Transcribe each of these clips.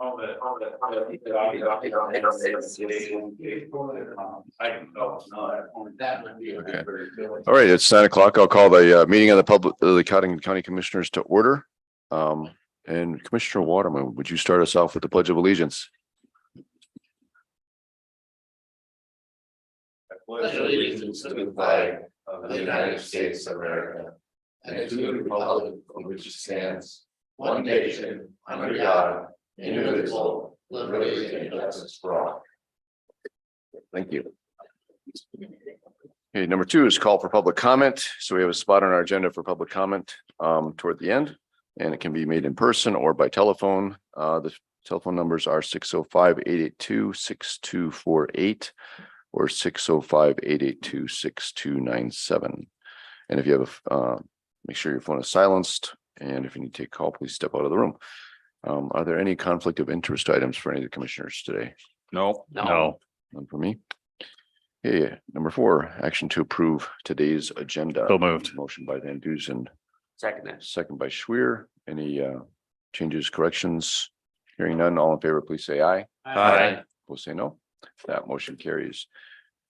All right, it's 9 o'clock. I'll call the meeting of the Codington County Commissioners to order. And Commissioner Waterman, would you start us off with the Pledge of Allegiance? I pledge allegiance to the flag of the United States of America and to the republic for which it stands, one nation, under God, indivisible, liberty and justice for all. Thank you. Okay, number 2 is call for public comment. So we have a spot on our agenda for public comment toward the end, and it can be made in person or by telephone. The telephone numbers are 605-882-6248 or 605-882-6297. And if you have make sure your phone is silenced, and if you need to take a call, please step out of the room. Are there any conflict of interest items for any of the commissioners today? No. None for me. Okay, number 4, action to approve today's agenda. So moved. Motion by Van Dusen, Second. second by Schwer. Any changes, corrections? Hearing none, all in favor, please say aye. Aye. Opposed, say no. That motion carries.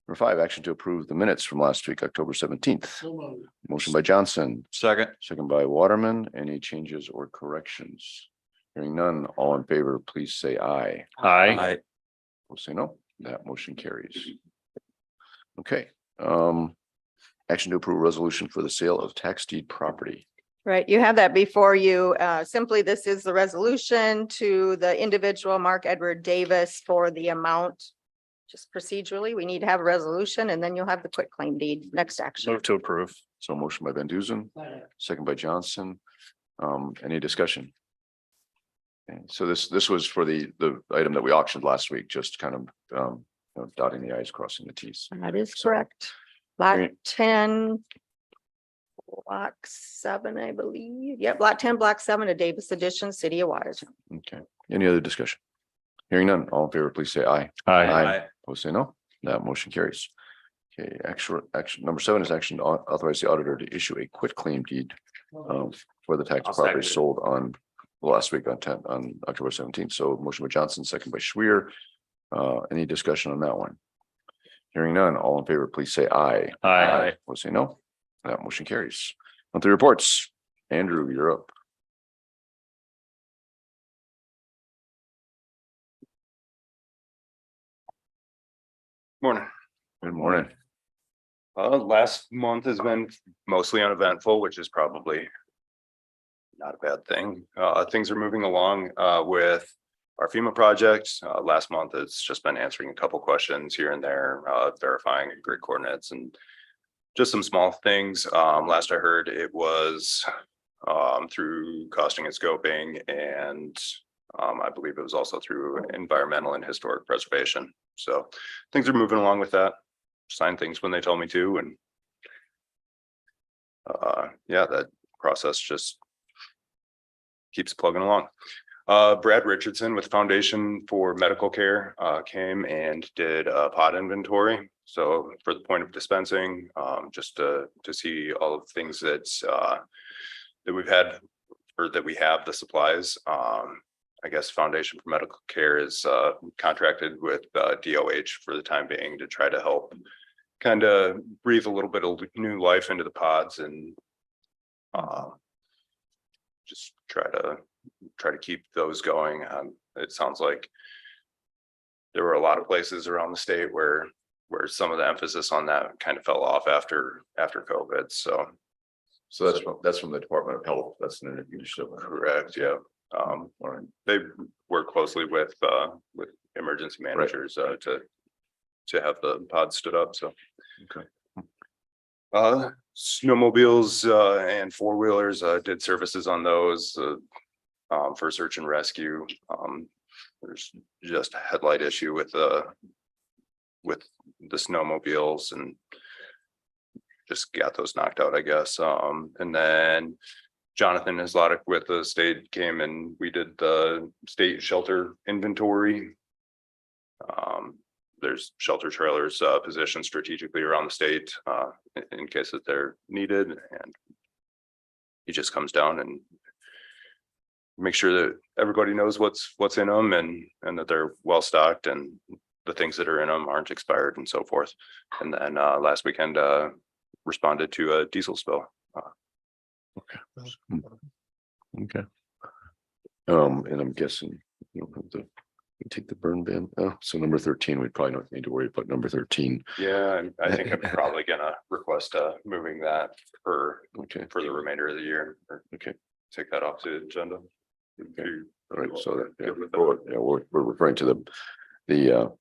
Number 5, action to approve the minutes from last week, October 17th. Motion by Johnson, Second. second by Waterman. Any changes or corrections? Hearing none, all in favor, please say aye. Aye. Opposed, say no. That motion carries. Okay. Action to approve resolution for the sale of tax deed property. Right, you have that before you. Simply, this is the resolution to the individual Mark Edward Davis for the amount. Just procedurally, we need to have a resolution and then you'll have the quitclaim deed. Next action. Move to approve. So motion by Van Dusen, second by Johnson. Any discussion? Okay, so this was for the item that we auctioned last week, just kind of dotting the i's, crossing the t's. That is correct. Lot Great. 10. Block 7, I believe. Yep, lot 10, block 7 of Davis Edition, City of Watertown. Okay, any other discussion? Hearing none, all in favor, please say aye. Aye. Opposed, say no. That motion carries. Okay, action number 7 is action to authorize the auditor to issue a quitclaim deed for the tax I'll property second it. sold on last week on October 17th. So motion by Johnson, second by Schwer. Any discussion on that one? Hearing none, all in favor, please say aye. Aye. Opposed, say no. That motion carries. Monthly reports. Andrew, you're up. Morning. Good morning. Last month has been mostly uneventful, which is probably not a bad thing. Things are moving along with our FEMA project. Last month, it's just been answering a couple questions here and there, verifying grid coordinates and just some small things. Last I heard, it was through costing and scoping, and I believe it was also through environmental and historic preservation. So things are moving along with that. Sign things when they tell me to, and yeah, that process just keeps plugging along. Brad Richardson with Foundation for Medical Care came and did a pod inventory. So for the point of dispensing, just to see all of the things that we've had, or that we have the supplies. I guess Foundation for Medical Care is contracted with DOH for the time being to try to help kind of breathe a little bit of new life into the pods, and just try to keep those going. It sounds like there were a lot of places around the state where some of the emphasis on that kind of fell off after COVID. So that's from the Department of Health. That's an initiative. correct, yeah. They work closely with emergency managers to have the pods stood up. So Okay. Snowmobiles and four-wheelers, did services on those for search and rescue. There's just a headlight issue with the snowmobiles, and just got those knocked out, I guess. And then Jonathan Islodic with the state came and we did the state shelter inventory. There's shelter trailers positioned strategically around the state in case that they're needed, and he just comes down and make sure that everybody knows what's in them and that they're well stocked and the things that are in them aren't expired and so forth. And then last weekend responded to a diesel spill. Okay. And I'm guessing you don't have to take the burn ban. Oh, so number 13, we probably don't need to worry about number 13. Yeah, I think I'm probably gonna request moving that for Okay. the remainder of the year. Or Okay. take that off the agenda. Okay. All right. So that, Good with that. we're referring to the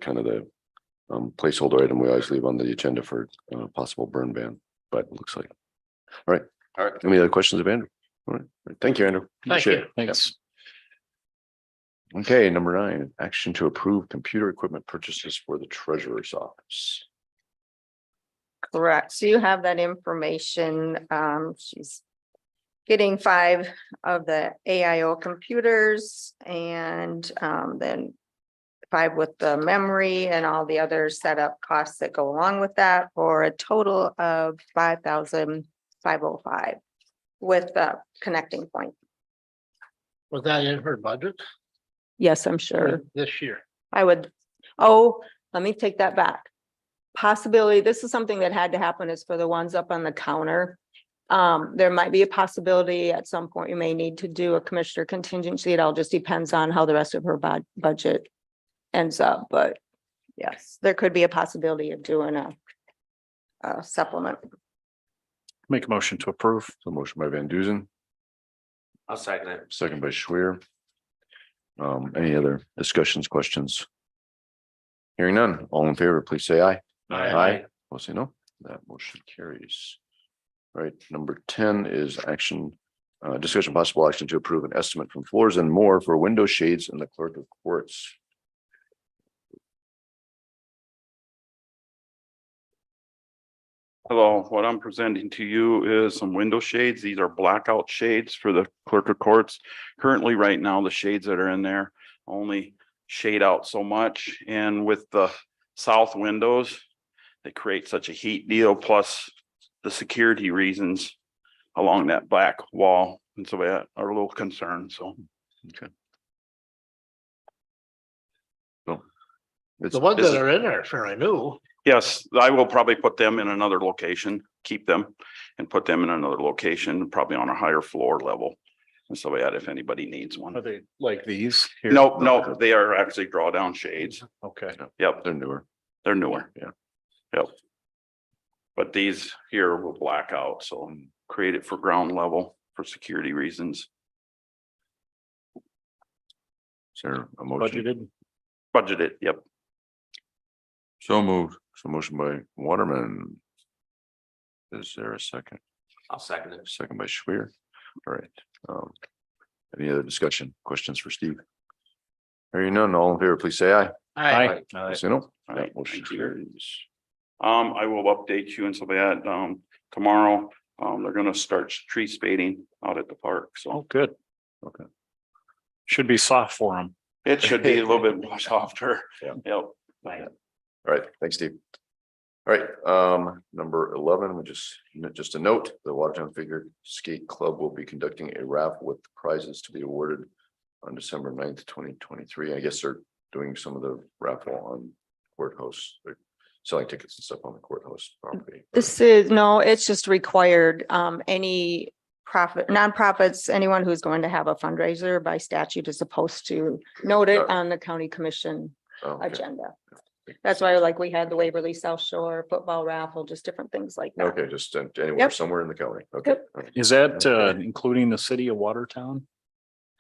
kind of the placeholder item we always leave on the agenda for possible burn ban, but it looks like. All right. All right. Any other questions of Andrew? All right. Thank you, Andrew. Thank Appreciate you. it. Thanks. Yeah. Okay, number 9, action to approve computer equipment purchases for the treasurer's office. Correct. So you have that information. She's getting 5 of the AIO computers and then 5 with the memory and all the other setup costs that go along with that for a total of $5,505 with the connecting point. Was that in her budget? Yes, I'm sure. This year? I would, let me take that back. Possibility, this is something that had to happen is for the ones up on the counter. There might be a possibility at some point you may need to do a commissioner contingency. It all just depends on how the rest of her budget ends up, but yes, there could be a possibility of doing a supplement. Make a motion to approve. So motion by Van Duzen, I'll second it. second by Schwer. Any other discussions, questions? Hearing none, all in favor, please say aye. Aye. We'll say no. That motion carries. All right, number 10 is action, discussion possible action to approve an estimate from Floors and More for window shades in the clerk of courts. Hello, what I'm presenting to you is some window shades. These are blackout shades for the clerk of courts. Currently, right now, the shades that are in there only shade out so much. And with the south windows, they create such a heat deal, plus the security reasons along that back wall. And so that are a little concerned, so. Okay. So. The ones that are in there are fairly new. Yes, I will probably put them in another location, keep them and put them in another location, probably on a higher floor level. And so that if anybody needs one. Are they like these? here? No, they are actually drawdown shades. Okay. Yep, They're newer. they're newer. Yeah. Yep. But these here will black out, so create it for ground level for security reasons. Is there a motion? Budgeted. Budgeted, yep. So moved. So motion by Waterman. Is there a second? I'll second it. Second by Schwer. All right. Any other discussion, questions for Steve? Hearing none, all in favor, please say aye. Aye. Say no. All right, That motion thank you. carries. I will update you and so that, tomorrow, they're gonna start tree spading out at the park, so Oh, good. Okay. Should be soft for them. it should be a little bit more softer. Yeah. Yep. All right, thanks, Steve. All right, number 11, just a note, the Watertown Figure Skate Club will be conducting a raffle with prizes to be awarded on December 9th, 2023. I guess they're doing some of the raffle on courthouse. They're selling tickets and stuff on the courthouse property. It's just required, any nonprofits, anyone who's going to have a fundraiser by statute is supposed to note it on the county commission Oh, okay. agenda. That's why like we had the Waverly South Shore football raffle, just different things like that. Okay, just anywhere, Yep. somewhere in the county. Okay. Yep. All right. Is that including the city of Watertown?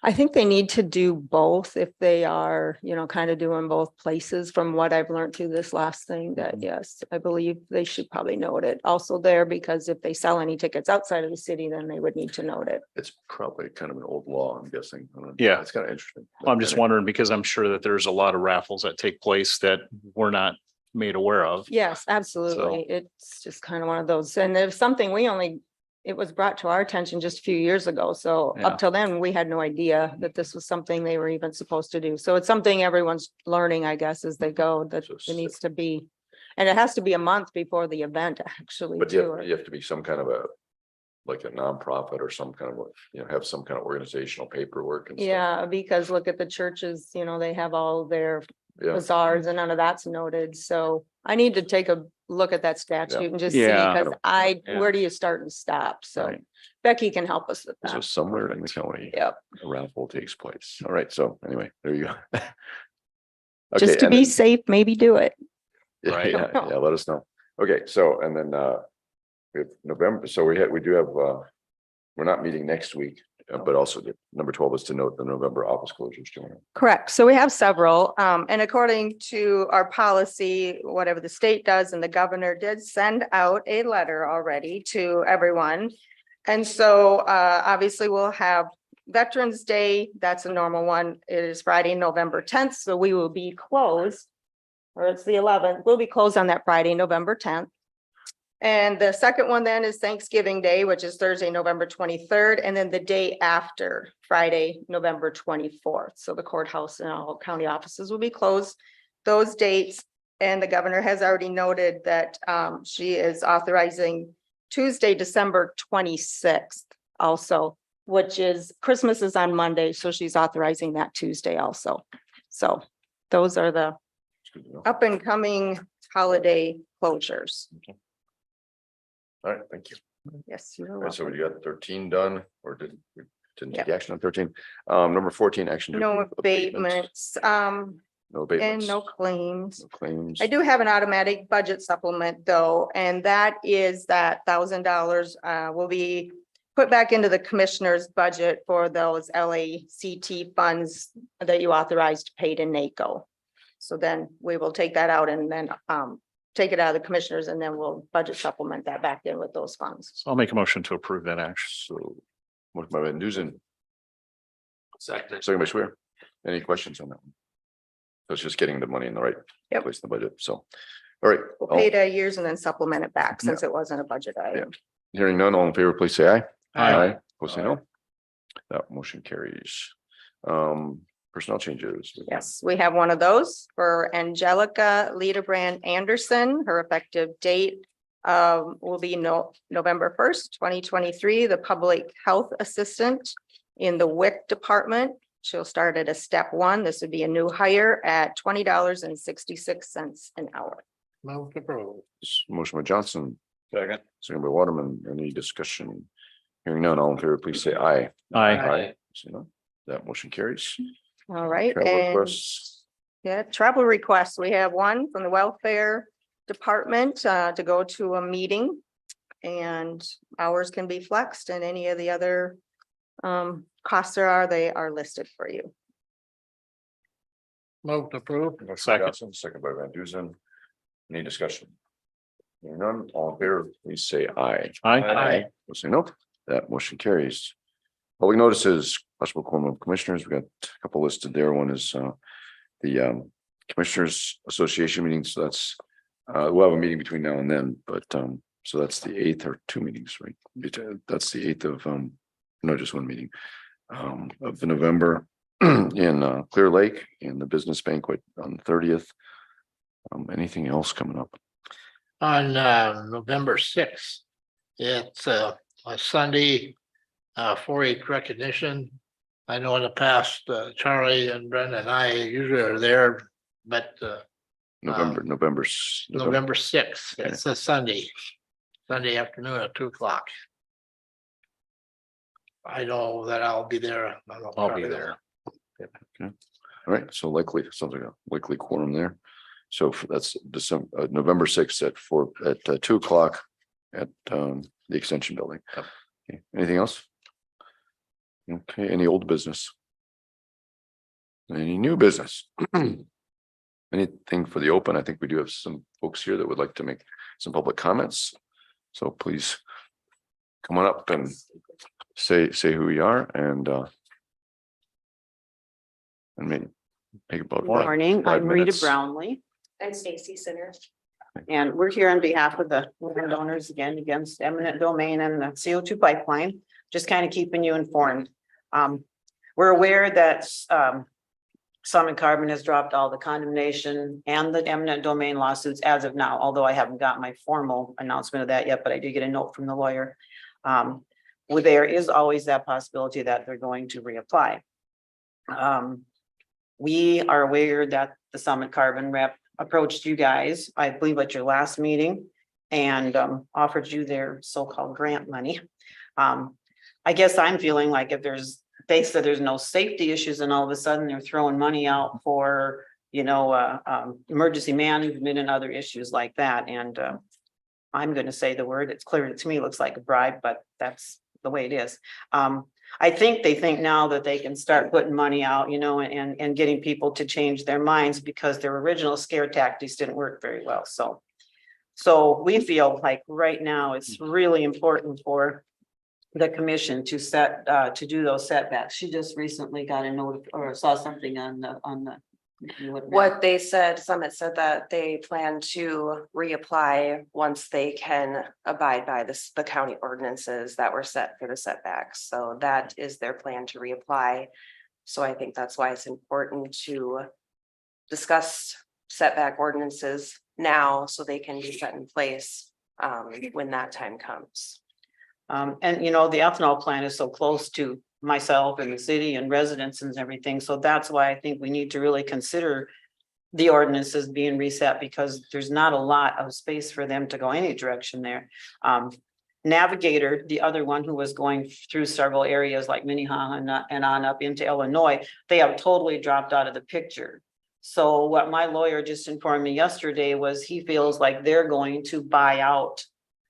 I think they need to do both if they are, kind of doing both places from what I've learned through this last thing that, yes, I believe they should probably note it also there because if they sell any tickets outside of the city, then they would need to note it. It's probably kind of an old law, I'm guessing. I don't know. Yeah. It's kind of interesting. Well, I'm just wondering because I'm sure that there's a lot of raffles that take place that we're not made aware of. Yes, absolutely. It's just kind of one of those. And there's something it was brought to our attention just a few years ago. So Yeah. up till then, we had no idea that this was something they were even supposed to do. So it's something everyone's learning, I guess, as they go, that So it needs to be. And it has to be a month before the event actually But too. you have to be some kind of a like a nonprofit or some kind of, have some kind of organizational paperwork and stuff. Yeah, because look at the churches, they have all their Yeah, bazaars and none of that's noted. So I need to take a look at that statute and just see, Yeah. because Yeah. where do you start and stop? So Right. Becky can help us with so that. somewhere in the county, Yep, a raffle takes place. All right, so anyway, there you go. just Okay, to and be then- safe, maybe do it. Right. Yeah, yeah, let us know. Okay, so, and then, we have November, so we do have, we're not meeting next week, but also number 12 is to note the November office closures, Joanna. Correct. So we have several, and according to our policy, whatever the state does, and the governor did send out a letter already to everyone. And so, obviously we'll have Veterans Day. That's a normal one. It is Friday, November 10th. So we will be closed. Or it's the 11th. We'll be closed on that Friday, November 10th. And the second one then is Thanksgiving Day, which is Thursday, November 23rd, and then the day after, Friday, November 24th. So the courthouse and all county offices will be closed those dates. And the governor has already noted that she is authorizing Tuesday, December 26th also, which is Christmas is on Monday, so she's authorizing that Tuesday also. So those are the It's good to know. up and coming holiday closures. All right, thank you. Yes, you're All right, so welcome. we got 13 done, or we didn't take Yep. action on 13. Number 14, action. to No approve abatements, No and abatements. no claims. No claims. I do have an automatic budget supplement though, and that is that $1,000 will be put back into the commissioner's budget for those LACT funds that you authorized to pay to NACO. So then we will take that out and then take it out of the commissioners, and then we'll budget supplement that back in with those funds. So I'll make a motion to approve that action. So, motion by Van Duzen, Second. second by Swear. Any questions on that one? So it's just getting the money in the right Yep. place in the budget, so. All right, We'll pay it at years and then supplement it back Yeah. since it wasn't a budget item. hearing none, all in favor, please say aye. Aye. Opposed, say no. That motion carries. Personnel changes. Yes, we have one of those for Angelica Liederbrand Anderson. Her effective date will be November 1st, 2023, the public health assistant in the WIC department. She'll start at a step 1. This would be a new hire at $20.66 an hour. Move to approve. Motion by Johnson, Second. second by Waterman. Any discussion? Hearing none, all in favor, please say aye. Aye. Say no. That motion carries. All right, Travel and requests. yeah, travel requests. We have one from the welfare department to go to a meeting. And hours can be flexed, and any of the other costs they are listed for you. Move to approve. Second. Johnson, second by Van Duzen. Any discussion? Hearing none, all in favor, please say aye. Aye. Opposed, say no. That motion carries. Public notices, possible quorum of commissioners. We got a couple listed there. One is the Commissioners Association meeting. So that's we'll have a meeting between now and then, but so that's the 8th or 2 meetings, right? That's the 8th of no, just one meeting of the November in Clear Lake, and the business banquet on the 30th. Anything else coming up? On November 6th. It's a Sunday 4-H recognition. I know in the past, Charlie and Brenda and I usually are there, but November. November 6th, it's a Sunday afternoon at 2:00. I know that I'll be there. I don't know if I'll be Charlie will. there. All right, so likely, sounds like a likely quorum there. So that's December, November 6th at 2:00 at the Extension Building. Okay, anything else? Okay, any old business? Any new business? Anything for the open? I think we do have some folks here that would like to make some public comments. So please come on up and say who you are and maybe take about Good morning, 5 I'm Rita minutes. Brownlee, And Stacy Center. and we're here on behalf of the landowners again against eminent domain and the CO2 pipeline, just kind of keeping you informed. We're aware that Summit Carbon has dropped all the condemnation and the eminent domain lawsuits as of now, although I haven't got my formal announcement of that yet, but I did get a note from the lawyer. well, there is always that possibility that they're going to reapply. We are aware that the Summit Carbon rep approached you guys, I believe at your last meeting, and offered you their so-called grant money. I guess I'm feeling like if they said there's no safety issues and all of a sudden they're throwing money out for, emergency management and other issues like that. And I'm going to say the word, it's clear to me, it looks like a bribe, but that's the way it is. I think they think now that they can start putting money out, and getting people to change their minds because their original scare tactics didn't work very well. So we feel like right now it's really important for the commission to do those setbacks. She just recently got a note or saw something on the. What they said, Summit said that they plan to reapply once they can abide by the county ordinances that were set for the setbacks. So that is their plan to reapply. So I think that's why it's important to discuss setback ordinances now so they can be set in place when that time comes. And the ethanol plant is so close to myself and the city and residents and everything. So that's why I think we need to really consider the ordinances being reset because there's not a lot of space for them to go any direction there. Navigator, the other one who was going through several areas like Minnehaha and on up into Illinois, they have totally dropped out of the picture. So what my lawyer just informed me yesterday was he feels like they're going to buy out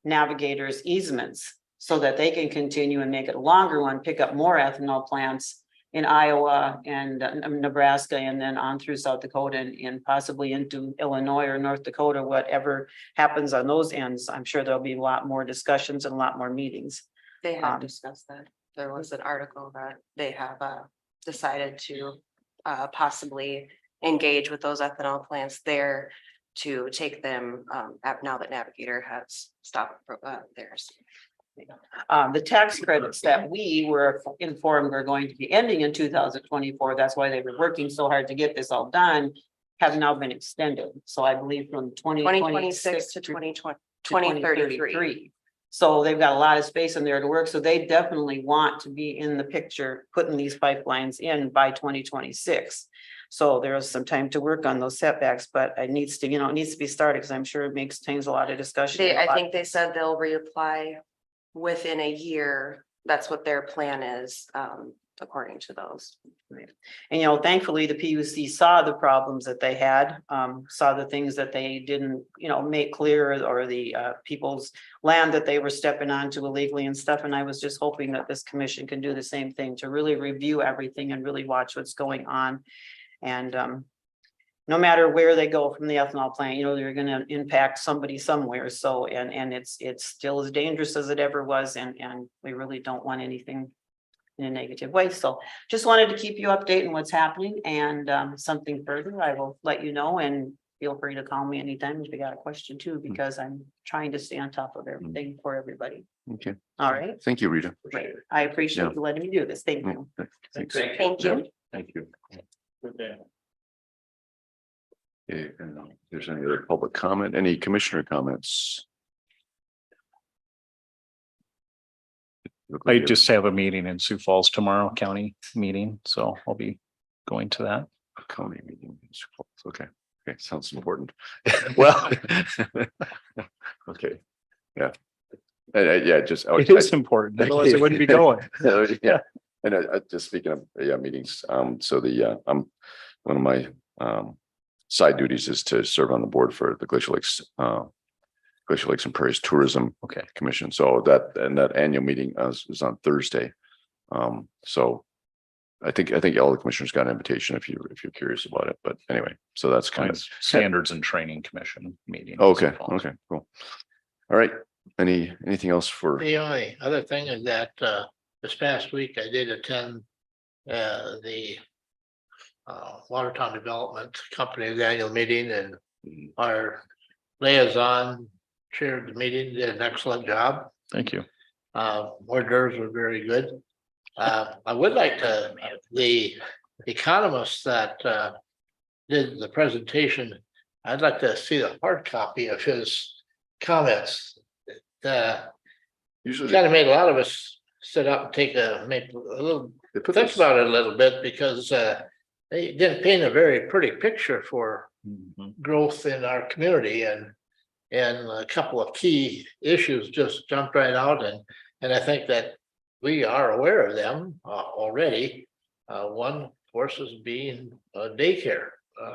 Navigator's easements so that they can continue and make it a longer one, pick up more ethanol plants in Iowa and Nebraska, and then on through South Dakota and possibly into Illinois or North Dakota, whatever happens on those ends. I'm sure there'll be a lot more discussions and a lot more meetings. They have discussed that. There was an article that they have decided to possibly engage with those ethanol plants there to take them now that Navigator has stopped theirs. The tax credits that we were informed were going to be ending in 2024. That's why they were working so hard to get this all done, have now been extended. So I believe from 2026 to 2033. So they've got a lot of space in there to work. So they definitely want to be in the picture, putting these pipelines in by 2026. So there's some time to work on those setbacks, but it needs to, it needs to be started because I'm sure it makes things a lot of discussion. I think they said they'll reapply within a year. That's what their plan is, according to those. And, thankfully, the PUC saw the problems that they had, saw the things that they didn't, make clear, or the people's land that they were stepping onto illegally and stuff. And I was just hoping that this commission can do the same thing to really review everything and really watch what's going on. And no matter where they go from the ethanol plant, they're going to impact somebody somewhere. So, and it's still as dangerous as it ever was. And we really don't want anything in a negative way. So just wanted to keep you updated on what's happening, and something further, I will let you know, and feel free to call me anytime if you got a question too, because I'm trying to stay on top of everything for everybody. Okay. All right. Thank you, Rita. Great. I appreciate you letting me do this. Thank you. Thanks. Thank you. Thank you. Okay, and if there's any other public comment, any commissioner comments? I just have a meeting in Sioux Falls tomorrow, county meeting, so I'll be going to that. County meeting. Okay, sounds important. Well, okay, yeah. Yeah, just. It is important, otherwise I wouldn't be going. Yeah, and just speaking of, meetings, so one of my side duties is to serve on the board for the Glacial Lakes and Prairies Tourism Commission. So that annual meeting is on Thursday. So I think all the commissioners got an invitation if you're curious about it. But anyway, so that's kind of Standards and Training Commission meeting. okay, cool. All right. Anything else for? The only other thing is that this past week I did attend the Watertown Development Company's annual meeting, and our liaison chaired the meeting, did an excellent job. Thank you. Hors d'oeuvres were very good. I would like to, the economist that did the presentation, I'd like to see the hard copy of his comments. Usually Kind of made a lot of us sit up and make a little, They put think this, about it a little bit because they didn't paint a very pretty picture for growth in our community and a couple of key issues just jumped right out and I think that we are aware of them already. One, of course, is being daycare.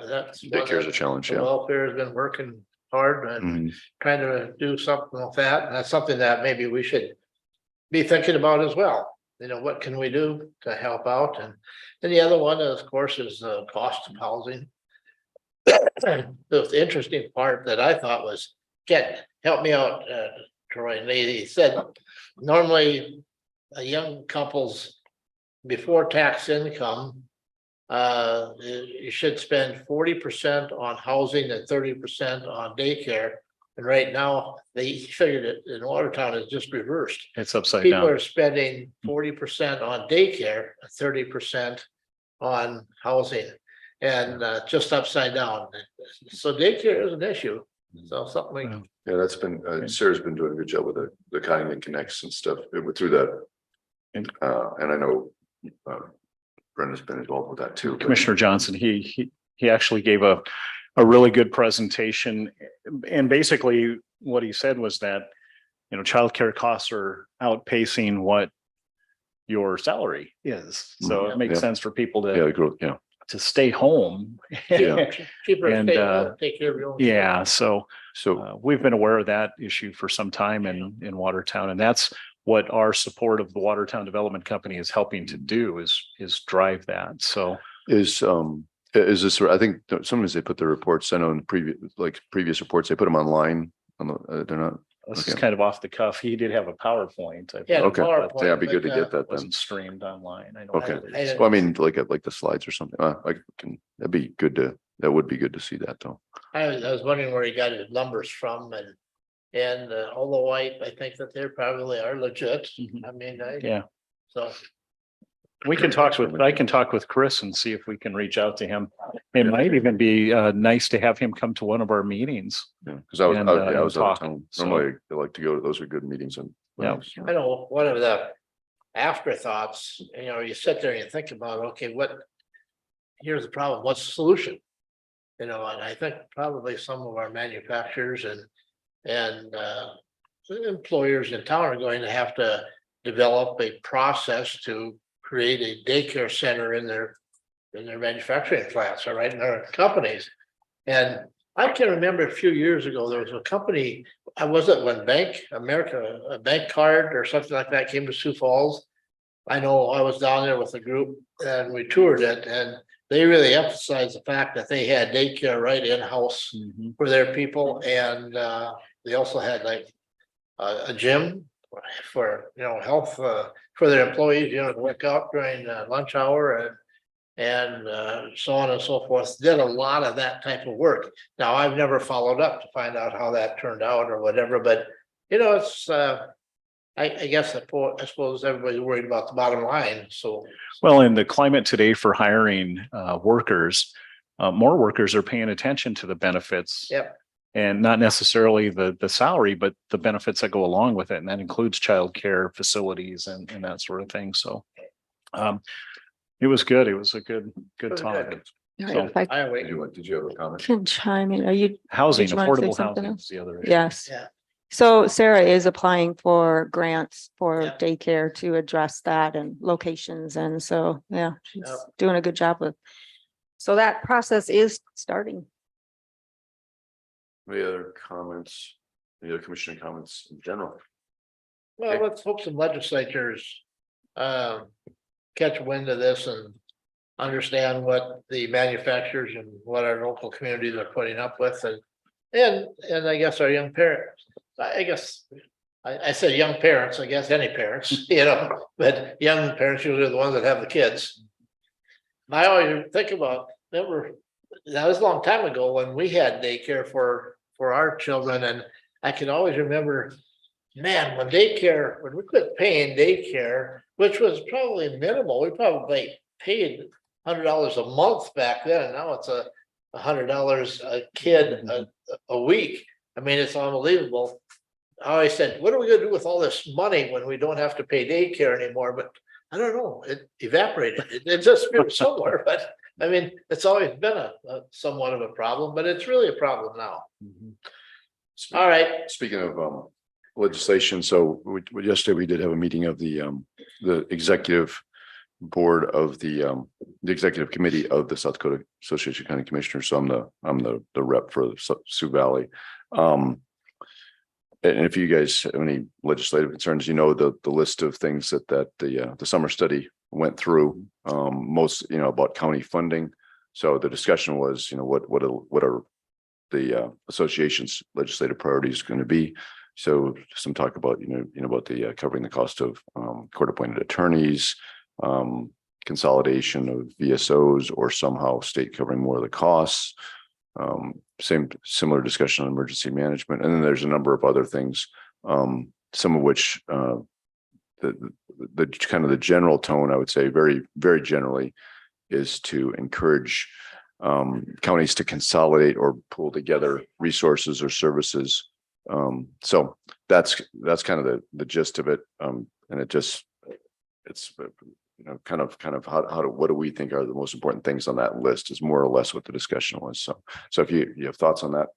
That's one daycare is a that challenge, the yeah. welfare has been working hard and Mhm. trying to do something with that. And that's something that maybe we should be thinking about as well. You know, what can we do to help out? And then the other one, of course, is the cost of housing. The interesting part that I thought was, help me out, Troy, and he said, normally a young couple's before tax income, you should spend 40% on housing and 30% on daycare. And right now, they figured it in Watertown is just reversed. It's upside People down. are spending 40% on daycare, 30% on housing. And just upside down. So daycare is an issue. So something we Well, Yeah, that's been, Sarah's been doing a good job with the Codington Connects and stuff through that. And I know Brenda's been involved with that too. but- Commissioner Johnson, he actually gave a really good presentation. And basically what he said was that, you know, childcare costs are outpacing what your salary is. So it makes Yeah. sense for people Yeah, to the growth, yeah. stay home. Yeah. cheaper to And, stay home, take care of your own. children. Yeah, so So, we've been aware of that issue for some time in Watertown, and that's what our support of the Watertown Development Company is helping to do is drive that. So is this, I think sometimes they put the reports, I know in previous reports, they put them online. They're not, this is Okay. kind of off the cuff. He did have a PowerPoint. I Yeah, believe, Okay. but PowerPoint, yeah, it'd be good to but, get that then. wasn't streamed online. I know. Okay. I- Well, I mean, like the slides or something, that'd be good that would be good to see that though. I was wondering where he got his numbers from and although I think that they probably are legit. Mhm. I mean, Yeah, so. we can I can talk with Chris and see if we can reach out to him. It might even be nice to have him come to one of our meetings. Yeah, because I was, And, I and was out of talk, town. so- Normally I like to go to, those are good meetings and. Yeah. I know one of the afterthoughts, you know, you sit there and you think about, okay, here's the problem, what's the solution? You know, and I think probably some of our manufacturers and employers in town are going to have to develop a process to create a daycare center in their manufacturing plants, all right, in their companies. And I can remember a few years ago, there was a company, I wasn't when a bank card or something like that came to Sioux Falls. I know I was down there with a group and we toured it and they really emphasized the fact that they had daycare right in-house Mhm. for their people and they also had like a gym for, you know, health for their employees, you know, to work out during lunch hour and so on and so forth. Did a lot of that type of work. Now, I've never followed up to find out how that turned out or whatever, but you know, it's I guess I suppose everybody's worried about the bottom line, so. Well, in the climate today for hiring workers, more workers are paying attention to the benefits. Yep. And not necessarily the salary, but the benefits that go along with it. And that includes childcare facilities and that sort of thing. So it was good. It was a good talk. So If I Did you have a comment? can chime in, housing, Did you want to say affordable something housing else? is the other issue. yes. Yeah. So Sarah is applying for grants for Yeah. daycare to address that and locations. And so, yeah, she's Yep. doing a good job with. So that process is starting. Any other comments? Any other commissioner comments in general? Well, Okay. let's hope some legislatures catch wind of this and understand what the manufacturers and what our local communities are putting up with and I guess our young parents. I guess I say young parents, I guess any parents, you know, but young parents usually are the ones that have the kids. I always think about, remember, that was a long time ago when we had daycare for our children and I can always remember, man, when we quit paying daycare, which was probably minimal, we probably paid $100 a month back then, and now it's $100 a kid a week. I mean, it's unbelievable. I always said, what are we gonna do with all this money when we don't have to pay daycare anymore? But I don't know, it evaporated. It just been somewhere, but I mean, it's always been a somewhat of a problem, but it's really a problem now. All right, Speaking of legislation, so yesterday we did have a meeting of the executive board of the executive committee of the South Dakota Association of County Commissioners. So I'm the rep for Sioux Valley. And if you guys have any legislative concerns, you know, the list of things that the summer study went through, most, you know, about county funding. So the discussion was, you know, what are the association's legislative priorities going to be? So some talk about, you know, about the covering the cost of court appointed attorneys, consolidation of VSOs, or somehow state covering more of the costs. Similar discussion on emergency management, and then there's a number of other things, some of which the kind of the general tone, I would say, very, very generally, is to encourage counties to consolidate or pull together resources or services. So that's kind of the gist of it, and it's you know, kind of what do we think are the most important things on that list is more or less what the discussion was. So if you have thoughts on that,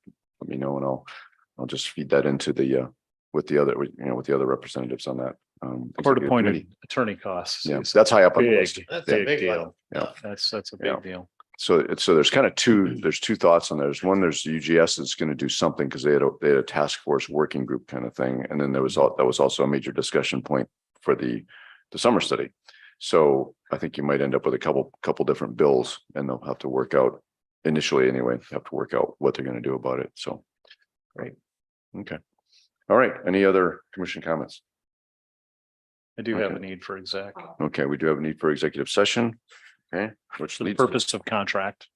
let me know, and I'll just feed that into the with the other representatives on that. Court executive appointed committee. attorney costs. Yeah, is that's high up on the big, list. that's a big big deal. one. Yeah. That's a Yeah. big deal. So there's kind of there's two thoughts on there. There's one, there's UGS is going to do something because they had a task force working group kind of thing. And then that was also a major discussion point for the summer study. So I think you might end up with a couple different bills, and they'll have to work out initially anyway, have to work out what they're going to do about it. So, great. Okay. All right. Any other commission comments? I do have a Okay. need for exec. Okay, we do have a need for executive session. Okay, which For the leads to- purpose of contract.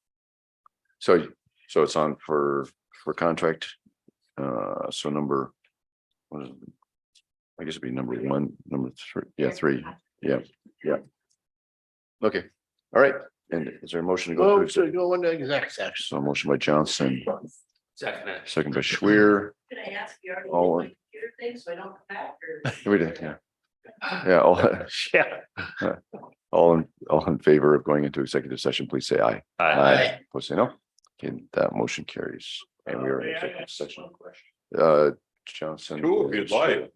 So it's on for contract. So number, what is it? I guess it'd be number one, number three. Yeah, three. Yeah. Okay. All right. And is there a motion to go Go to exec- go into exec section. So a motion by Johnson, Second. second by Schwer. Can I ask you, are you All on my computer thing so I don't come back or? We did, yeah. Yeah, all in favor of going into executive session, please say aye. Aye. Opposed, say no. Okay, that motion carries. And we are in executive session. Johnson. Cool, if you'd like.